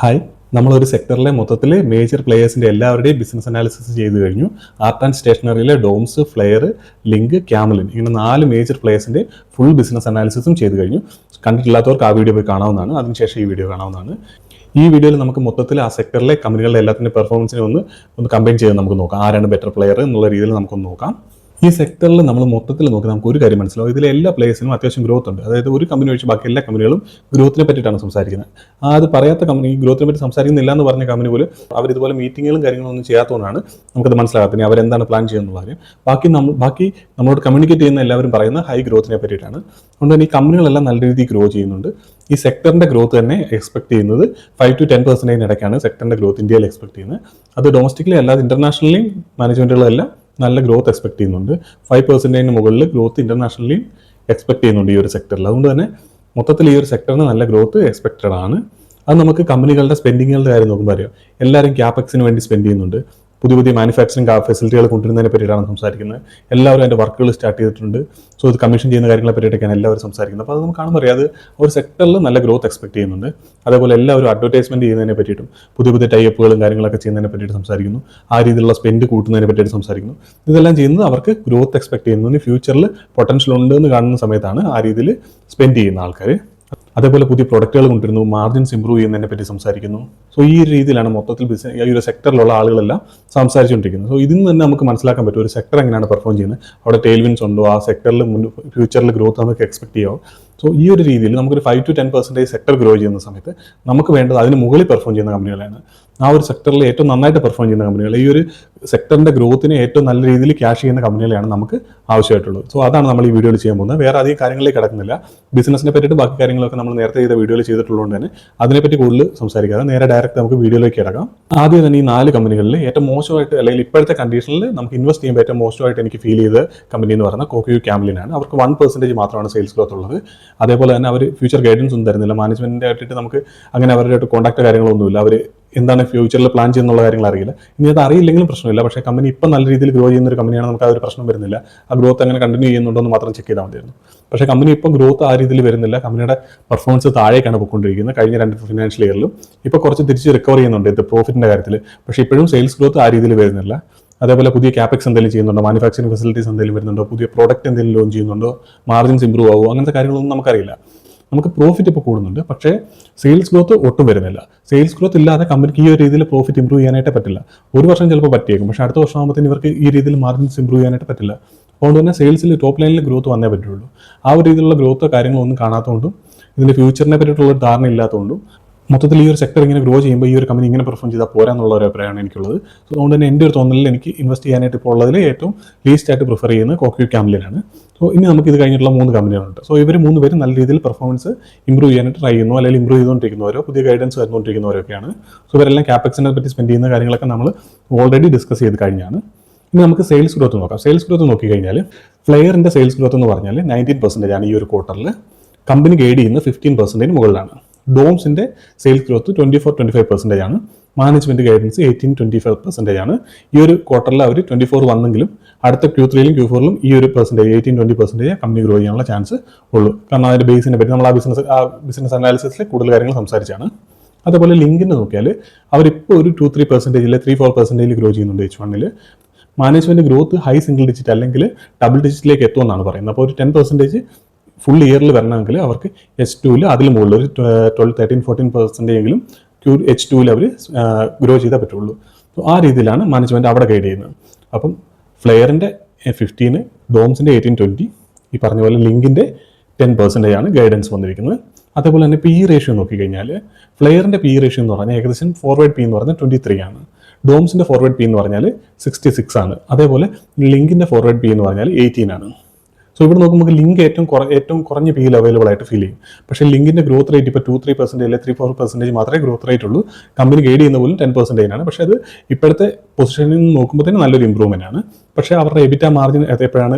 Hi, നമ്മളൊരു സെക്ടറിലെ മൊത്തത്തിലെ major പ്ലേയേഴ്സിൻ്റെ എല്ലാവരുടെയും business analysis ചെയ്ത് കഴിഞ്ഞു. ആർട്ട് ആൻഡ് സ്റ്റേഷനറിയിലെ ഡോംസ്, ഫ്ലെയർ, ലിങ്ക്, ക്യാമലിൻ ഇങ്ങനെ 4 മേജർ പ്ലേയേഴ്സിൻ്റെ ഫുൾ ബിസിനസ് അനാലിസിസും ചെയ്ത് കഴിഞ്ഞു. കണ്ടിട്ടില്ലാത്തവർക്ക് ആ വീഡിയോ പോയി കാണാവുന്നതാണ്. അതിനുശേഷം ഈ വീഡിയോ കാണാവുന്നതാണ്. ഈ വീഡിയോയിൽ നമുക്ക് മൊത്തത്തിൽ ആ സെക്ടറിലെ കമ്പനികളുടെ എല്ലാത്തിൻ്റെ പെർഫോമൻസിനെ ഒന്ന് കമ്പൈൻ ചെയ്ത് നമുക്ക് നോക്കാം. ആരാണ് ബെറ്റർ പ്ലെയർ എന്നുള്ള രീതിയിൽ നമുക്കൊന്ന് നോക്കാം. ഈ സെക്ടറിൽ നമ്മൾ മൊത്തത്തിൽ നോക്കി നമുക്ക് ഒരു കാര്യം മനസ്സിലാവും. ഇതിലെ എല്ലാ പ്ലേയേഴ്സിനും അത്യാവശ്യം ഗ്രോത്ത് ഉണ്ട്. അതായത് ഒരു കമ്പനി ഒഴിച്ച് ബാക്കി എല്ലാ കമ്പനികളും ഗ്രോത്തിനെ പറ്റിയിട്ടാണ് സംസാരിക്കുന്നത്. അത് പറയാത്ത കമ്പനി ഗ്രോത്തിനെ പറ്റി സംസാരിക്കുന്നില്ല എന്ന് പറഞ്ഞ കമ്പനി പോലും അവരിതുപോലെ മീറ്റിങ്ങുകളും കാര്യങ്ങളും ഒന്നും ചെയ്യാത്തതുകൊണ്ടാണ് നമുക്കത് മനസ്സിലാകാത്തത്. അവരെന്താണ് പ്ലാൻ ചെയ്യുന്നുള്ള കാര്യം. ബാക്കി നമ്മളോട് കമ്മ്യൂണിക്കേറ്റ് ചെയ്യുന്ന എല്ലാവരും പറയുന്ന ഹൈ ഗ്രോത്തിനെ പറ്റിയിട്ടാണ്. അതുകൊണ്ട് തന്നെ ഈ കമ്പനികളെല്ലാം നല്ല രീതിയിൽ ഗ്രോ ചെയ്യുന്നുണ്ട്. ഈ സെക്ടറിൻ്റെ ഗ്രോത്ത് തന്നെ എക്സ്പെക്ട് ചെയ്യുന്നത് 5 to 10% ഇടയ്ക്കാണ് സെക്ടറിൻ്റെ ഗ്രോത്ത് ഇന്ത്യയിൽ എക്സ്പെക്ട് ചെയ്യുന്നത്. അത് ഡൊമസ്റ്റിക്കലി അല്ലാതെ ഇന്റർനാഷണലിയും മാനേജ്മെന്റുകളെല്ലാം നല്ല ഗ്രോത്ത് എക്സ്പെക്ട് ചെയ്യുന്നുണ്ട്. 5% മുകളിൽ ഗ്രോത്ത് ഇന്റർനാഷണലി എക്സ്പെക്ട് ചെയ്യുന്നുണ്ട് ഈ ഒരു സെക്ടറിൽ. അതുകൊണ്ട് തന്നെ മൊത്തത്തിൽ ഈ ഒരു സെക്ടറിന് നല്ല ഗ്രോത്ത് എക്സ്പെക്റ്റഡ് ആണ്. അത് നമുക്ക് കമ്പനികളുടെ സ്പെൻഡിങ്ങുകളുടെ കാര്യം നോക്കുമ്പോൾ അറിയാം. എല്ലാവരും ക്യാപെക്സിന് വേണ്ടി സ്പെൻഡ് ചെയ്യുന്നുണ്ട്. പുതിയ മാനുഫാക്ചറിങ് ഫെസിലിറ്റികൾ കൊണ്ടുവരുന്നതിനെ പറ്റിയിട്ടാണ് സംസാരിക്കുന്നത്. എല്ലാവരും അതിൻ്റെ വർക്കുകൾ സ്റ്റാർട്ട് ചെയ്തിട്ടുണ്ട്. സോ ഇത് കമ്മീഷൻ ചെയ്യുന്ന കാര്യങ്ങളെ പറ്റിയിട്ടൊക്കെയാണ് എല്ലാവരും സംസാരിക്കുന്നത്. അപ്പോൾ അത് നമുക്ക് കാണുമ്പോൾ അറിയാം, അത് ഒരു സെക്ടറിൽ നല്ല ഗ്രോത്ത് എക്സ്പെക്ട് ചെയ്യുന്നുണ്ട്. അതേപോലെ എല്ലാവരും അഡ്വർടൈസ്മെൻറ്റ് ചെയ്യുന്നതിനെ പറ്റിയിട്ടും പുതിയ ടൈപ്പുകളും കാര്യങ്ങളൊക്കെ ചെയ്യുന്നതിനെ പറ്റിയിട്ട് സംസാരിക്കുന്നു. ആ രീതിയിലുള്ള സ്പെൻഡ് കൂട്ടുന്നതിനെ പറ്റിയിട്ട് സംസാരിക്കുന്നു. ഇതെല്ലാം ചെയ്യുന്നത് അവർക്ക് ഗ്രോത്ത് എക്സ്പെക്ട് ചെയ്യുന്നതിന് ഫ്യൂച്ചറിൽ പൊട്ടൻഷ്യൽ ഉണ്ടെന്ന് കാണുന്ന സമയത്താണ് ആ രീതിയിൽ സ്പെൻഡ് ചെയ്യുന്ന ആൾക്കാർ. അതേപോലെ പുതിയ പ്രൊഡക്റ്റുകൾ കൊണ്ടുവരുന്നു, മാർജിൻസ് ഇമ്പ്രൂവ് ചെയ്യുന്നതിനെ പറ്റി സംസാരിക്കുന്നു. സോ ഈ രീതിയിലാണ് മൊത്തത്തിൽ ഈ ഒരു സെക്ടറിലുള്ള ആളുകളെല്ലാം സംസാരിച്ചുകൊണ്ടിരിക്കുന്നത്. സോ ഇതിൽ നിന്ന് തന്നെ നമുക്ക് മനസ്സിലാക്കാൻ പറ്റും ഒരു സെക്ടർ എങ്ങനെയാണ് പെർഫോം ചെയ്യുന്നത്, അവിടെ ടെയിൽവിൻസ് ഉണ്ടോ, ആ സെക്ടറിൽ ഫ്യൂച്ചറിൽ ഗ്രോത്ത് നമുക്ക് എക്സ്പെക്ട് ചെയ്യാമോ. സോ ഈ ഒരു രീതിയിൽ നമുക്കൊരു 5 to 10% സെക്ടർ ഗ്രോ ചെയ്യുന്ന സമയത്ത് നമുക്ക് വേണ്ടത് അതിന് മുകളിൽ പെർഫോം ചെയ്യുന്ന കമ്പനികളാണ്. ആ ഒരു സെക്ടറിൽ ഏറ്റവും നന്നായിട്ട് പെർഫോം ചെയ്യുന്ന കമ്പനികൾ, ഈ ഒരു സെക്ടറിൻ്റെ ഗ്രോത്തിനെ ഏറ്റവും നല്ല രീതിയിൽ ക്യാഷ് ചെയ്യുന്ന കമ്പനികളെയാണ് നമുക്ക് ആവശ്യമായിട്ടുള്ളത്. സോ അതാണ് നമ്മൾ ഈ വീഡിയോയിൽ ചെയ്യാൻ പോകുന്നത്. വേറെ അധികം കാര്യങ്ങളിലേക്ക് കിടക്കുന്നില്ല. ബിസിനസിനെ പറ്റിയിട്ട് ബാക്കി കാര്യങ്ങളൊക്കെ നമ്മൾ നേരത്തെ ചെയ്ത വീഡിയോയിൽ ചെയ്തിട്ടുള്ളതുകൊണ്ട് തന്നെ അതിനെപ്പറ്റി കൂടുതൽ സംസാരിക്കാതെ നേരെ ഡയറക്റ്റ് നമുക്ക് വീഡിയോയിലേക്ക് കിടക്കാം. ആദ്യം തന്നെ ഈ 4 കമ്പനികളിൽ ഏറ്റവും മോശമായിട്ട് അല്ലെങ്കിൽ ഇപ്പോഴത്തെ കണ്ടീഷനിൽ നമുക്ക് ഇൻവെസ്റ്റ് ചെയ്യുമ്പോൾ ഏറ്റവും മോശമായിട്ട് എനിക്ക് ഫീൽ ചെയ്ത കമ്പനി എന്ന് പറയുന്നത് കോക്യൂ ക്യാമലിനാണ്. അവർക്ക് 1% മാത്രമാണ് സെയിൽസ് ഗ്രോത്ത് ഉള്ളത്. അതേപോലെ തന്നെ അവർ ഫ്യൂച്ചർ ഗൈഡൻസ് ഒന്നും തരുന്നില്ല. മാനേജ്മെന്റിന്റെ ആയിട്ട് നമുക്ക് അങ്ങനെ അവരുടെ കോൺടാക്ട് കാര്യങ്ങളൊന്നുമില്ല. അവർ എന്താണ് ഫ്യൂച്ചറിൽ പ്ലാൻ ചെയ്യുന്നുള്ള കാര്യങ്ങൾ അറിയില്ല. ഇനി അത് അറിയില്ലെങ്കിലും പ്രശ്നമില്ല. പക്ഷേ കമ്പനി ഇപ്പം നല്ല രീതിയിൽ ഗ്രോ ചെയ്യുന്ന ഒരു കമ്പനിയാണ്, നമുക്ക് ആ ഒരു പ്രശ്നം വരുന്നില്ല. ആ ഗ്രോത്ത് അങ്ങനെ കണ്ടിന്യൂ ചെയ്യുന്നുണ്ടോ എന്ന് മാത്രം ചെക്ക് ചെയ്താൽ മതിയായിരുന്നു. പക്ഷേ കമ്പനി ഇപ്പം ഗ്രോത്ത് ആ രീതിയിൽ വരുന്നില്ല. കമ്പനിയുടെ പെർഫോമൻസ് താഴേക്കാണ് പോയിക്കൊണ്ടിരിക്കുന്നത്. കഴിഞ്ഞ 2 ഫിനാൻഷ്യൽ ഇയറിലും ഇപ്പോൾ കുറച്ച് തിരിച്ച് റിക്കവർ ചെയ്യുന്നുണ്ട് ഇത് പ്രോഫിറ്റിന്റെ കാര്യത്തിൽ. പക്ഷേ ഇപ്പോഴും സെയിൽസ് ഗ്രോത്ത് ആ രീതിയിൽ വരുന്നില്ല. അതേപോലെ പുതിയ ക്യാപെക്സ് എന്തെങ്കിലും ചെയ്യുന്നുണ്ടോ, മാനുഫാക്ചറിംഗ് ഫെസിലിറ്റീസ് എന്തെങ്കിലും വരുന്നുണ്ടോ, പുതിയ പ്രോഡക്റ്റ് എന്തെങ്കിലും ലോഞ്ച് ചെയ്യുന്നുണ്ടോ, മാർജിൻസ് ഇമ്പ്രൂവ് ആവുമോ, അങ്ങനത്തെ കാര്യങ്ങളൊന്നും നമുക്കറിയില്ല. നമുക്ക് പ്രോഫിറ്റ് ഇപ്പോൾ കൂടുന്നുണ്ട്, പക്ഷേ സെയിൽസ് ഗ്രോത്ത് ഒട്ടും വരുന്നില്ല. സെയിൽസ് ഗ്രോത്ത് ഇല്ലാതെ കമ്പനിക്ക് ഈ ഒരു രീതിയിൽ പ്രോഫിറ്റ് ഇമ്പ്രൂവ് ചെയ്യാനായിട്ട് പറ്റില്ല. ഒരു വർഷം ചിലപ്പോൾ പറ്റിയേക്കും, പക്ഷേ അടുത്ത വർഷം ആകുമ്പോഴത്തേന് ഇവർക്ക് ഈ രീതിയിൽ മാർജിൻസ് ഇമ്പ്രൂവ് ചെയ്യാനായിട്ട് പറ്റില്ല. അതുകൊണ്ട് തന്നെ സെയിൽസിൽ ടോപ്പ് ലൈനിൽ ഗ്രോത്ത് വന്നേ പറ്റുള്ളൂ. ആ ഒരു രീതിയിലുള്ള ഗ്രോത്തോ കാര്യങ്ങളൊന്നും കാണാത്തതുകൊണ്ടും ഇതിൻ്റെ ഫ്യൂച്ചറിനെ പറ്റിയിട്ടുള്ള ധാരണ ഇല്ലാത്തതുകൊണ്ടും മൊത്തത്തിൽ ഈ ഒരു സെക്ടർ ഇങ്ങനെ ഗ്രോ ചെയ്യുമ്പോൾ ഈ ഒരു കമ്പനി ഇങ്ങനെ പെർഫോം ചെയ്താൽ പോരാന്നുള്ള ഒരു അഭിപ്രായമാണ് എനിക്കുള്ളത്. സോ അതുകൊണ്ട് തന്നെ എൻ്റെ ഒരു തോന്നലിൽ എനിക്ക് ഇൻവെസ്റ്റ് ചെയ്യാനായിട്ട് ഇപ്പോൾ ഉള്ളതിൽ ഏറ്റവും ലീസ്റ്റ് ആയിട്ട് പ്രിഫർ ചെയ്യുന്നത് കോക്യൂ ക്യാമലിനാണ്. സോ ഇനി നമുക്ക് ഇത് കഴിഞ്ഞിട്ടുള്ള 3 കമ്പനികളുണ്ട്. സോ ഇവർ 3 പേരും നല്ല രീതിയിൽ പെർഫോമൻസ് ഇമ്പ്രൂവ് ചെയ്യാനായിട്ട് ട്രൈ ചെയ്യുന്നു, അല്ലെങ്കിൽ ഇമ്പ്രൂവ് ചെയ്തുകൊണ്ടിരിക്കുന്നവരോ പുതിയ ഗൈഡൻസ് വരുന്നുകൊണ്ടിരിക്കുന്നവരൊക്കെയാണ്. സോ ഇവരെല്ലാം ക്യാപെക്സിനെ പറ്റി സ്പെൻഡ് ചെയ്യുന്ന കാര്യങ്ങളൊക്കെ നമ്മൾ ഓൾറെഡി ഡിസ്കസ് ചെയ്ത് കഴിഞ്ഞാണ്. ഇനി നമുക്ക് സെയിൽസ് ഗ്രോത്ത് നോക്കാം. സെയിൽസ് ഗ്രോത്ത് നോക്കിക്കഴിഞ്ഞാൽ ഫ്ലെയറിൻ്റെ സെയിൽസ് ഗ്രോത്ത് എന്ന് പറഞ്ഞാൽ 19% ആണ് ഈ ഒരു ക്വാർട്ടറിൽ. കമ്പനി ഗൈഡ് ചെയ്യുന്ന 15% മുകളിലാണ്. ഡോംസിൻ്റെ സെയിൽസ് ഗ്രോത്ത് 24-25% ആണ്. മാനേജ്മെന്റ് ഗൈഡൻസ് 18-25% ആണ്. ഈ ഒരു ക്വാർട്ടറിൽ അവർ 24 വന്നെങ്കിലും അടുത്ത Q3യിലും Q4ലും ഈ ഒരു 18-20% കമ്പനി ഗ്രോ ചെയ്യാനുള്ള ചാൻസ് ഉള്ളൂ. കാരണം അതിൻ്റെ ബേസിനെ പറ്റി നമ്മൾ ആ ബിസിനസ് അനാലിസിസിൽ കൂടുതൽ കാര്യങ്ങൾ സംസാരിച്ചാണ്. അതേപോലെ ലിങ്കിന് നോക്കിയാൽ അവരിപ്പോൾ ഒരു 2-3%, 3-4% ഗ്രോ ചെയ്യുന്നുണ്ട് H1ൽ. Management growth high single digit അല്ലെങ്കിൽ ഡബിൾ ഡിജിറ്റിലേക്ക് എത്തുമെന്നാണ് പറയുന്നത്. അപ്പോൾ ഒരു 10% ഫുൾ ഇയറിൽ വരണമെങ്കിൽ അവർക്ക് H2ൽ അതിൽ മുകളിൽ ഒരു 12-13-14% എങ്കിലും H2ൽ അവർ ഗ്രോ ചെയ്താൽ പറ്റുള്ളൂ. സോ ആ രീതിയിലാണ് മാനേജ്മെൻറ്റ് അവിടെ ഗൈഡ് ചെയ്യുന്നത്. അപ്പം ഫ്ലെയറിൻ്റെ 15, ഡോംസിൻ്റെ 18-20, ഈ പറഞ്ഞ പോലെ ലിങ്കിൻ്റെ 10% ആണ് ഗൈഡൻസ് വന്നിരിക്കുന്നത്. അതേപോലെ തന്നെ PE റേഷ്യോ നോക്കിക്കഴിഞ്ഞാൽ ഫ്ലെയറിൻ്റെ PE റേഷ്യോ എന്ന് പറഞ്ഞാൽ ഏകദേശം ഫോർവേഡ് P എന്ന് പറഞ്ഞാൽ 23 ആണ്. ഡോംസിൻ്റെ ഫോർവേഡ് P എന്ന് പറഞ്ഞാൽ 66 ആണ്. അതേപോലെ ലിങ്കിൻ്റെ ഫോർവേഡ് P എന്ന് പറഞ്ഞാൽ 18 ആണ്. സോ ഇവിടെ നോക്കുമ്പോൾ ലിങ്ക് ഏറ്റവും കുറഞ്ഞ പിയിൽ അവൈലബിൾ ആയിട്ട് ഫീൽ ചെയ്യും. പക്ഷേ ലിങ്കിൻ്റെ ഗ്രോത്ത് റേറ്റ് ഇപ്പോൾ 2-3% അല്ലെങ്കിൽ 3-4% മാത്രമേ ഗ്രോത്ത് റേറ്റ് ഉള്ളൂ. കമ്പനി ഗൈഡ് ചെയ്യുന്ന പോലും 10% ആണ്. പക്ഷേ അത് ഇപ്പോഴത്തെ പൊസിഷനിൽ നിന്ന് നോക്കുമ്പോഴത്തേനും നല്ലൊരു ഇമ്പ്രൂവ്മെൻ്റ് ആണ്. പക്ഷേ അവരുടെ എബിറ്റ മാർജിൻ എപ്പോഴാണ്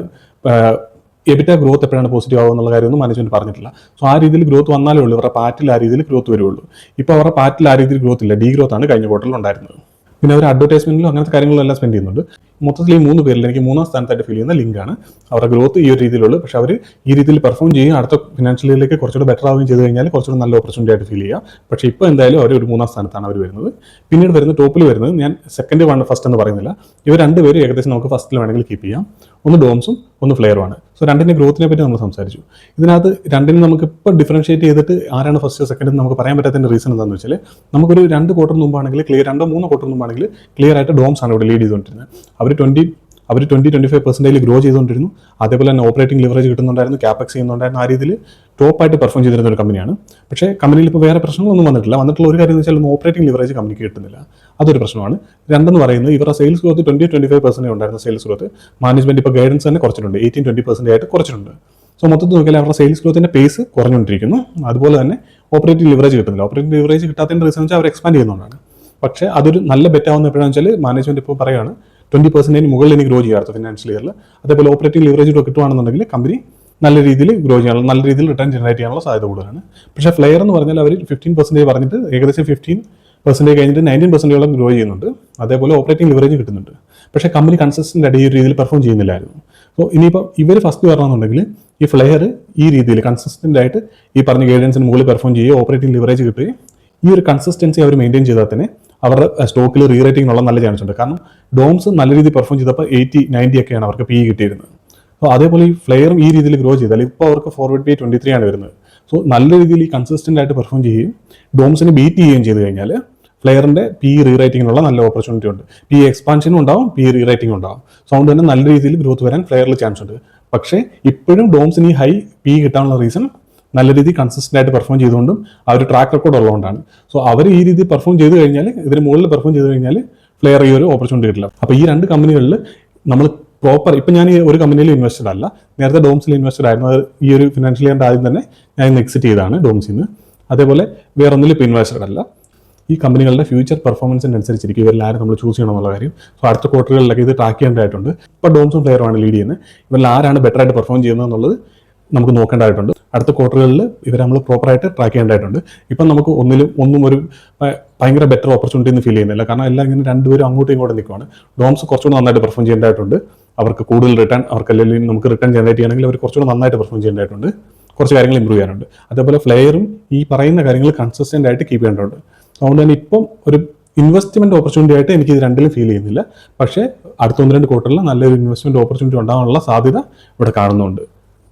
എബിറ്റ ഗ്രോത്ത് എപ്പോഴാണ് പോസിറ്റീവ് ആവുക എന്നുള്ള കാര്യമൊന്നും മാനേജ്മെന്റ് പറഞ്ഞിട്ടില്ല. സോ ആ രീതിയിൽ ഗ്രോത്ത് വന്നാലേ ഉള്ളൂ ഇവരുടെ പാറ്റിൽ ആ രീതിയിൽ ഗ്രോത്ത് വരുള്ളൂ. ഇപ്പോൾ അവരുടെ പാറ്റിൽ ആ രീതിയിൽ ഗ്രോത്ത് ഇല്ല, ഡീ ഗ്രോത്ത് ആണ് കഴിഞ്ഞ ക്വാർട്ടറിൽ ഉണ്ടായിരുന്നത്. പിന്നെ അവർ അഡ്വർടൈസ്മെന്റിലും അങ്ങനത്തെ കാര്യങ്ങളെല്ലാം സ്പെൻഡ് ചെയ്യുന്നുണ്ട്. മൊത്തത്തിൽ ഈ 3 പേരിൽ എനിക്ക് 3ാം സ്ഥാനത്തായിട്ട് ഫീൽ ചെയ്യുന്ന ലിങ്കാണ്. അവരുടെ ഗ്രോത്ത് ഈ ഒരു രീതിയിലുള്ളൂ. പക്ഷേ അവർ ഈ രീതിയിൽ പെർഫോം ചെയ്യും, അടുത്ത ഫിനാൻഷ്യൽ ഇയറിലേക്ക് കുറച്ചുകൂടി ബെറ്റർ ആവുകയും ചെയ്ത് കഴിഞ്ഞാൽ കുറച്ചുകൂടി നല്ല ഓപ്പർച്യൂണിറ്റി ആയിട്ട് ഫീൽ ചെയ്യാം. പക്ഷേ ഇപ്പോൾ എന്തായാലും അവർ ഒരു 3ാം സ്ഥാനത്താണ് അവർ വരുന്നത്. പിന്നീട് വരുന്ന ടോപ്പിൽ വരുന്നത്, ഞാൻ സെക്കൻഡ് ഫസ്റ്റ് എന്ന് പറയുന്നില്ല, ഇവർ രണ്ടുപേരും ഏകദേശം നമുക്ക് ഫസ്റ്റിൽ വേണമെങ്കിൽ കീപ്പ് ചെയ്യാം. ഒന്ന് ഡോംസും ഒന്ന് ഫ്ലെയറുമാണ്. സോ രണ്ടിൻ്റെ ഗ്രോത്തിനെ പറ്റി നമ്മൾ സംസാരിച്ചു. ഇതിനകത്ത് രണ്ടിനും നമുക്ക് ഇപ്പോൾ ഡിഫറൻഷിയേറ്റ് ചെയ്തിട്ട് ആരാണ് ഫസ്റ്റ് സെക്കൻഡ് എന്ന് നമുക്ക് പറയാൻ പറ്റാത്തതിൻ്റെ റീസൺ എന്താണെന്ന് വെച്ചാൽ, നമുക്കൊരു 2 ക്വാർട്ടർ മുമ്പാണെങ്കിൽ ക്ലിയർ, 2-3 ക്വാർട്ടർ മുമ്പാണെങ്കിൽ ക്ലിയർ ആയിട്ട് ഡോംസ് ആണ് ഇവിടെ ലീഡ് ചെയ്തുകൊണ്ടിരുന്നത്. അവർ 20-25% ഗ്രോ ചെയ്തുകൊണ്ടിരുന്നു. അതേപോലെ തന്നെ ഓപ്പറേറ്റിംഗ് ലിവറേജ് കിട്ടുന്നുണ്ടായിരുന്നു, ക്യാപെക്സ് ചെയ്യുന്നുണ്ടായിരുന്നു. ആ രീതിയിൽ ടോപ്പായിട്ട് പെർഫോം ചെയ്തിരുന്ന ഒരു കമ്പനിയാണ്. പക്ഷേ കമ്പനിയിൽ ഇപ്പോൾ വേറെ പ്രശ്നങ്ങളൊന്നും വന്നിട്ടുള്ള ഒരു കാര്യം എന്ന് വെച്ചാൽ ഓപ്പറേറ്റിംഗ് ലിവറേജ് കമ്പനിക്ക് കിട്ടുന്നില്ല. അതൊരു പ്രശ്നമാണ്. രണ്ടെന്ന് പറയുന്നത്, ഇവരുടെ സെയിൽസ് ഗ്രോത്ത് 20-25% ഉണ്ടായിരുന്ന സെയിൽസ് ഗ്രോത്ത് മാനേജ്മെന്റ് ഇപ്പോൾ ഗൈഡൻസ് തന്നെ കുറച്ചിട്ടുണ്ട്, 18-20% ആയിട്ട് കുറച്ചിട്ടുണ്ട്. സോ മൊത്തത്തിൽ നോക്കിയാൽ അവരുടെ സെയിൽസ് ഗ്രോത്തിന്റെ പേസ് കുറഞ്ഞുകൊണ്ടിരിക്കുന്നു. അതുപോലെ തന്നെ ഓപ്പറേറ്റിംഗ് ലിവറേജ് കിട്ടുന്നില്ല. ഓപ്പറേറ്റിംഗ് ലിവറേജ് കിട്ടാത്തതിന്റെ റീസൺ വെച്ചാൽ അവർ എക്സ്പാൻഡ് ചെയ്യുന്നതാണ്. പക്ഷേ അതൊരു നല്ല ബെറ്റാവുന്ന എപ്പോഴാണെന്ന് വെച്ചാൽ മാനേജ്മെന്റ് ഇപ്പോൾ പറയുകയാണ് 20% മുകളിൽ എനിക്ക് ഗ്രോ ചെയ്യാത്ത ഫിനാൻഷ്യൽ ഇയറിൽ. അതേപോലെ ഓപ്പറേറ്റിംഗ് ലിവറേജ് കിട്ടുവാണെന്നുണ്ടെങ്കിൽ കമ്പനി നല്ല രീതിയിൽ ഗ്രോ ചെയ്യാനുള്ള, നല്ല രീതിയിൽ റിട്ടേൺ ജനറേറ്റ് ചെയ്യാനുള്ള സാധ്യത കൂടുതലാണ്. പക്ഷേ ഫ്ലെയർ എന്ന് പറഞ്ഞാൽ അവർ 15% പറഞ്ഞിട്ട് ഏകദേശം 15% കഴിഞ്ഞിട്ട് 19%ഓളം ഗ്രോ ചെയ്യുന്നുണ്ട്. അതേപോലെ ഓപ്പറേറ്റിംഗ് ലിവറേജ് കിട്ടുന്നുണ്ട്. പക്ഷേ കമ്പനി കൺസിസ്റ്റന്റ് ആയിട്ട് ഈ രീതിയിൽ പെർഫോം ചെയ്യുന്നില്ലായിരുന്നു. സോ ഇനിയിപ്പോൾ ഇവർ ഫസ്റ്റ് വരണമെന്നുണ്ടെങ്കിൽ ഈ ഫ്ലെയർ ഈ രീതിയിൽ കൺസിസ്റ്റന്റ് ആയിട്ട് ഈ പറഞ്ഞ ഗൈഡൻസിന് മുകളിൽ പെർഫോം ചെയ്യുകയും ഓപ്പറേറ്റിംഗ് ലിവറേജ് കിട്ടുകയും ഈ ഒരു കൺസിസ്റ്റൻസി അവർ മെയിൻറ്റെയിൻ ചെയ്താൽ തന്നെ അവരുടെ സ്റ്റോക്കിൽ റീ റേറ്റിംഗ് ഉള്ള നല്ല ചാൻസ് ഉണ്ട്. കാരണം ഡോംസ് നല്ല രീതിയിൽ പെർഫോം ചെയ്തപ്പോൾ 80-90 ഒക്കെയാണ് അവർക്ക് PE കിട്ടിയിരുന്നത്. സോ അതേപോലെ ഈ ഫ്ലെയറും ഈ രീതിയിൽ ഗ്രോ ചെയ്താൽ ഇപ്പോൾ അവർക്ക് ഫോർവേഡ് PE 23 ആണ് വരുന്നത്. സോ നല്ല രീതിയിൽ ഈ കൺസിസ്റ്റന്റ് ആയിട്ട് പെർഫോം ചെയ്യുകയും ഡോംസിനെ ബീറ്റ് ചെയ്യുകയും ചെയ്ത് കഴിഞ്ഞാൽ ഫ്ലെയറിന്റെ PE റീ റേറ്റിംഗിനുള്ള നല്ല ഓപ്പർച്യൂണിറ്റി ഉണ്ട്. PE എക്സ്പാൻഷനും ഉണ്ടാവും, PE റീ റേറ്റിംഗ് ഉണ്ടാവും. സോ അതുകൊണ്ട് തന്നെ നല്ല രീതിയിൽ ഗ്രോത്ത് വരാൻ ഫ്ലെയറിൽ ചാൻസ് ഉണ്ട്. പക്ഷേ ഇപ്പോഴും ഡോംസിന് ഈ ഹൈ PE കിട്ടാനുള്ള റീസൺ നല്ല രീതിയിൽ കൺസിസ്റ്റന്റ് ആയിട്ട് പെർഫോം ചെയ്തുകൊണ്ടും ആ ഒരു ട്രാക്ക് റെക്കോർഡ് ഉള്ളതുകൊണ്ടാണ്. സോ അവർ ഈ രീതിയിൽ പെർഫോം ചെയ്ത് കഴിഞ്ഞാൽ, ഇതിന് മുകളിൽ പെർഫോം ചെയ്ത് കഴിഞ്ഞാൽ ഫ്ലെയർ ഈ ഒരു ഓപ്പർച്യൂണിറ്റി കിട്ടില്ല. അപ്പോൾ ഈ 2 കമ്പനികളിൽ നമ്മൾ പ്രോപ്പർ, ഇപ്പം ഞാൻ ഈ ഒരു കമ്പനിയിൽ ഇൻവെസ്റ്റഡ് അല്ല, നേരത്തെ ഡോംസിൽ ഇൻവെസ്റ്റഡ് ആയിരുന്നു. അത് ഈ ഒരു ഫിനാൻഷ്യൽ ഇയറിൻ്റെ ആദ്യം തന്നെ ഞാൻ ഇന്ന് എക്സിറ്റ് ചെയ്താണ് ഡോംസിൽ നിന്ന്. അതേപോലെ വേറൊന്നിലും ഇപ്പോൾ ഇൻവെസ്റ്റഡ് അല്ല. ഈ കമ്പനികളുടെ ഫ്യൂച്ചർ പെർഫോമൻസിനനുസരിച്ചിരിക്കും ഇവരിൽ ആരും നമ്മൾ ചൂസ് ചെയ്യണമെന്നുള്ള കാര്യം. സോ അടുത്ത ക്വാർട്ടറുകളിലൊക്കെ ഇത് ട്രാക്ക് ചെയ്യേണ്ടതായിട്ടുണ്ട്. ഇപ്പോൾ ഡോംസും ഫ്ലെയറുമാണ് ലീഡ് ചെയ്യുന്നത്. ഇവരിൽ ആരാണ് ബെറ്റർ ആയിട്ട് പെർഫോം ചെയ്യുന്നത് എന്നുള്ളത് നമുക്ക് നോക്കേണ്ടതായിട്ടുണ്ട്. അടുത്ത ക്വാർട്ടറുകളിൽ ഇവർ നമ്മൾ പ്രോപ്പറായിട്ട് ട്രാക്ക് ചെയ്യേണ്ടതായിട്ടുണ്ട്. ഇപ്പം നമുക്ക് ഒന്നും ഒരു ഭയങ്കര ബെറ്റർ ഓപ്പർച്യൂണിറ്റി എന്ന് ഫീൽ ചെയ്യുന്നില്ല. കാരണം എല്ലാം ഇങ്ങനെ രണ്ടുപേരും അങ്ങോട്ടും ഇങ്ങോട്ടും നിൽക്കുവാണ്. ഡോംസ് കുറച്ചുകൂടി നന്നായിട്ട് പെർഫോം ചെയ്യേണ്ടതായിട്ടുണ്ട്. അവർക്ക് കൂടുതൽ റിട്ടേൺ, അവർക്ക് അല്ലെങ്കിൽ നമുക്ക് റിട്ടേൺ ജനറേറ്റ് ചെയ്യണമെങ്കിൽ അവർ കുറച്ചുകൂടി നന്നായിട്ട് പെർഫോം ചെയ്യേണ്ടതായിട്ടുണ്ട്. കുറച്ച് കാര്യങ്ങൾ ഇമ്പ്രൂവ് ചെയ്യാനുണ്ട്. അതേപോലെ ഫ്ലെയറും ഈ പറയുന്ന കാര്യങ്ങൾ കൺസിസ്റ്റന്റ് ആയിട്ട് കീപ്പ് ചെയ്യേണ്ടതുണ്ട്. അതുകൊണ്ട് തന്നെ ഇപ്പം ഒരു ഇൻവെസ്റ്റ്മെന്റ് ഓപ്പർച്യൂണിറ്റി ആയിട്ട് എനിക്ക് ഇത് രണ്ടിലും ഫീൽ ചെയ്യുന്നില്ല. പക്ഷേ അടുത്ത 1-2 ക്വാർട്ടറിൽ നല്ലൊരു ഇൻവെസ്റ്റ്മെന്റ് ഓപ്പർച്യൂണിറ്റി ഉണ്ടാകാനുള്ള സാധ്യത ഇവിടെ കാണുന്നുണ്ട്.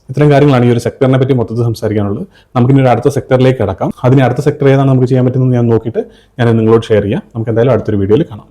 ഇത്തരം കാര്യങ്ങളാണ് ഈ ഒരു സെക്ടറിനെ പറ്റി മൊത്തത്തിൽ സംസാരിക്കാനുള്ളത്. നമുക്കിനി ഒരു അടുത്ത സെക്ടറിലേക്ക് കിടക്കാം. അതിന് അടുത്ത സെക്ടർ ഏതാണ് നമുക്ക് ചെയ്യാൻ പറ്റുന്നത് ഞാൻ നോക്കിയിട്ട് ഞാൻ നിങ്ങളോട് ഷെയർ ചെയ്യാം. നമുക്ക് എന്തായാലും അടുത്തൊരു വീഡിയോയിൽ കാണാം.